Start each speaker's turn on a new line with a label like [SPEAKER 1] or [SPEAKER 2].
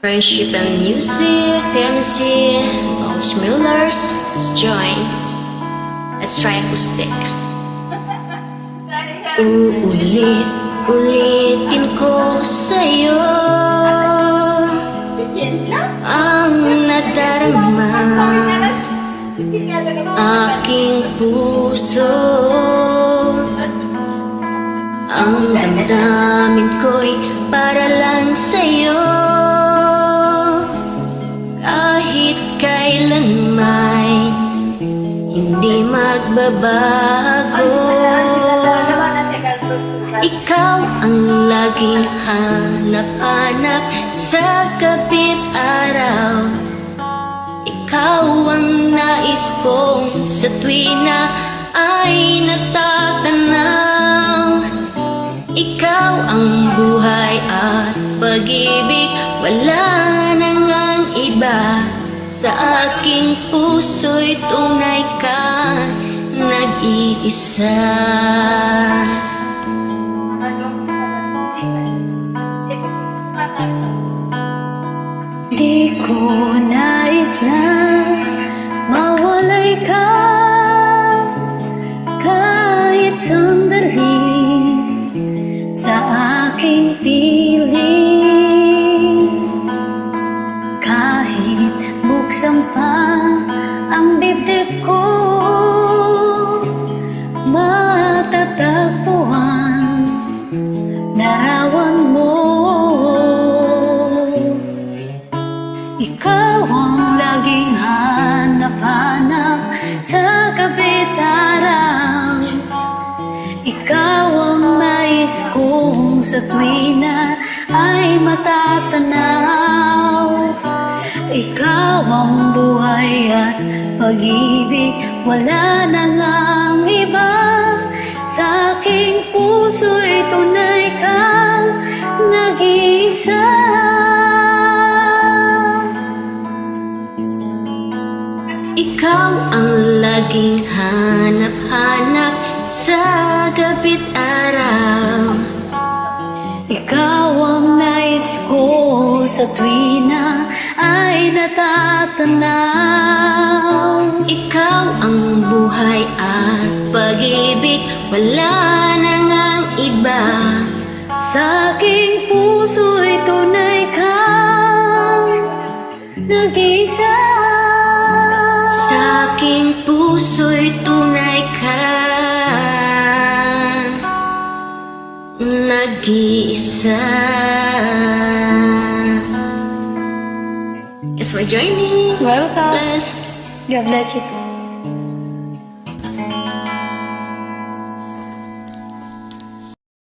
[SPEAKER 1] Friendship and music, MC, Launch Mullers, let's join. Let's try acoustic. Ulitin ko sa'yo ang nadarama, aking puso. Ang damdamin ko'y para lang sa'yo. Kahit kailan may hindi magbabago. Ikaw ang laging hanap-hanap sa kapit araw. Ikaw ang nais kong sa tuwina ay natatanaw. Ikaw ang buhay at pag-ibig, wala nang ang iba. Sa aking puso'y tunay ka nag-iisa.
[SPEAKER 2] Di ko nais na mawalay ka kahit sandali sa aking piling. Kahit buksan pa ang dibdib ko, matatagpuan larawan mo. Ikaw ang laging hanap-hanap sa kapit araw. Ikaw ang nais kong sa tuwina ay matatanaw. Ikaw ang buhay at pag-ibig, wala nang ang iba. Sa aking puso'y tunay kang nag-iisa.
[SPEAKER 1] Ikaw ang laging hanap-hanap sa gabit araw.
[SPEAKER 2] Ikaw ang nais ko sa tuwina ay natatanaw.
[SPEAKER 1] Ikaw ang buhay at pag-ibig, wala nang ang iba.
[SPEAKER 2] Sa aking puso'y tunay kang nag-iisa.
[SPEAKER 1] Sa aking puso'y tunay ka nag-iisa. Yes, for joining.
[SPEAKER 2] Welcome.
[SPEAKER 1] Blessed.
[SPEAKER 2] God bless you too.